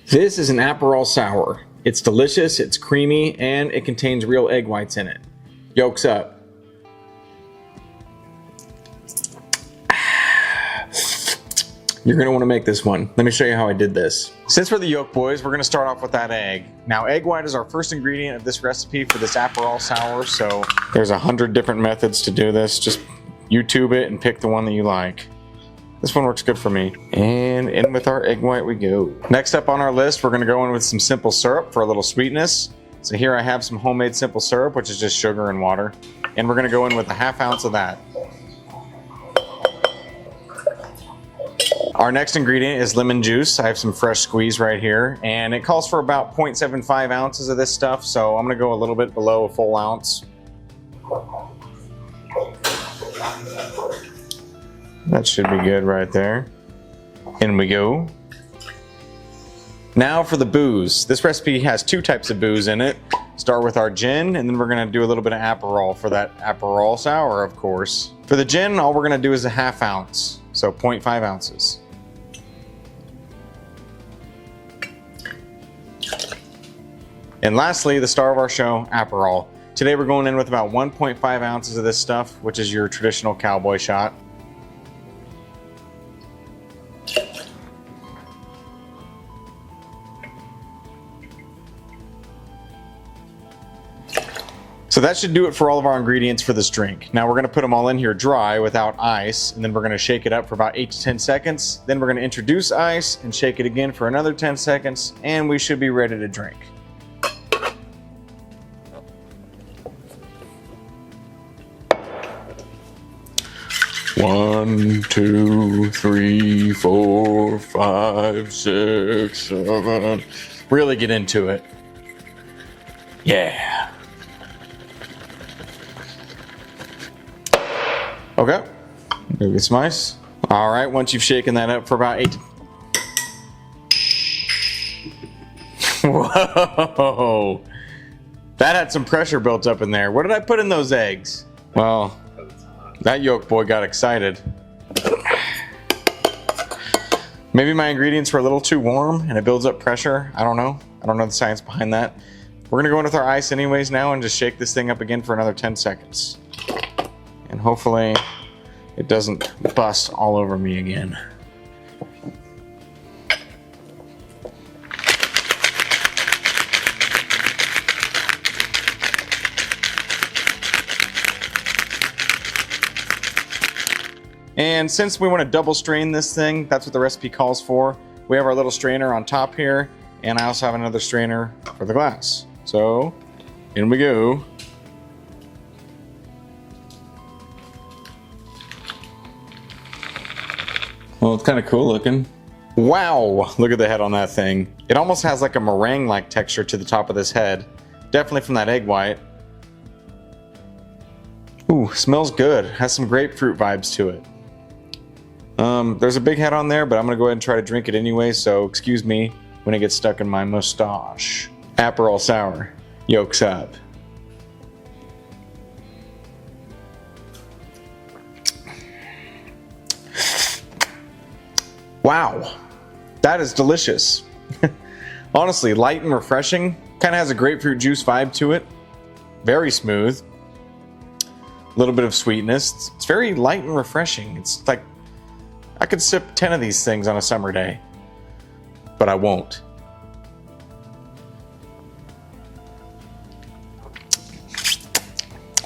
This is an Aperol sour. It's delicious, it's creamy, and it contains real egg whites in it. Yolks up. You're going to want to make this one. Let me show you how I did this. Since we're the Yolk Boys, we're going to start off with that egg. Now, egg white is our first ingredient of this recipe for this Aperol sour, so there's 100 different methods to do this. Just YouTube it and pick the one that you like. This one works good for me. And in with our egg white we go. Next up on our list, we're going to go in with some simple syrup for a little sweetness. So here I have some homemade simple syrup, which is just sugar and water. And we're going to go in with a ½ ounce of that. Our next ingredient is lemon juice. I have some fresh squeeze right here, and it calls for about 0.75 ounces of this stuff, so I'm gonna go a little bit below a full ounce. That should be good right there. In we go. Now for the booze. This recipe has 2 types of booze in it. Start with our gin, and then we're gonna do a little bit of Aperol for that Aperol sour, of course. For the gin, all we're gonna do is a ½ ounce, so 0.5 ounces. And lastly, the star of our show, Aperol. Today we're going in with about 1.5 ounces of this stuff, which is your traditional cowboy shot. So that should do it for all of our ingredients for this drink. Now we're gonna put them all in here dry without ice, and then we're gonna shake it up for about 8 to 10 seconds. Then we're gonna introduce ice and shake it again for another 10 seconds, and we should be ready to drink. One, 2, 3, 4, 5, 6, 7. Really get into it. Yeah. Okay. Go get some ice. All right, once you've shaken that up for about 8 to... Whoa. That had some pressure built up in there. What did I put in those eggs? Well, that yolk boy got excited. Maybe my ingredients were a little too warm and it builds up pressure. I don't know. I don't know the science behind that. We're gonna go in with our ice anyways now and just shake this thing up again for another 10 seconds. And hopefully it doesn't bust all over me again. And since we want to double strain this thing, that's what the recipe calls for. We have our little strainer on top here, and I also have another strainer for the glass. So, in we go. Well, it's kind of cool looking. Wow, look at the head on that thing. It almost has like a meringue-like texture to the top of this head. Definitely from that egg white. Ooh, smells good. Has some grapefruit vibes to it. There's a big head on there, but I'm gonna go ahead and try to drink it anyway, so excuse me when it gets stuck in my mustache. Aperol sour, yolks up. Wow, that is delicious. Honestly, light and refreshing. Kind of has a grapefruit juice vibe to it. Very smooth. A little bit of sweetness. It's very light and refreshing. It's like I could sip 10 of these things on a summer day, but I won't.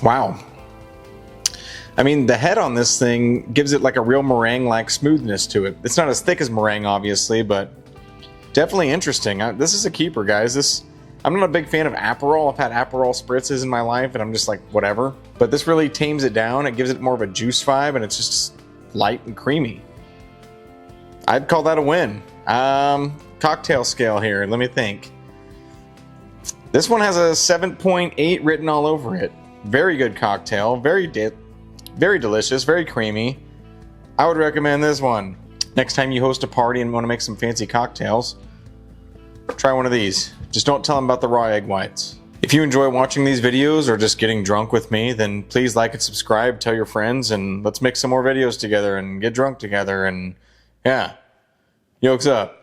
Wow. I mean, the head on this thing gives it like a real meringue-like smoothness to it. It's not as thick as meringue, obviously, but definitely interesting. This is a keeper, guys. I'm not a big fan of Aperol. I've had Aperol spritzes in my life, and I'm just like, whatever. But this really tames it down. It gives it more of a juice vibe, and it's just light and creamy. I'd call that a win. Cocktail scale here. Let me think. This one has a 7.8 written all over it. Very good cocktail. Very delicious. Very creamy. I would recommend this one. Next time you host a party and want to make some fancy cocktails, try one of these. Just don't tell them about the raw egg whites. If you enjoy watching these videos or just getting drunk with me, then please like and subscribe, tell your friends, and let's make some more videos together and get drunk together, and yeah, yolks up.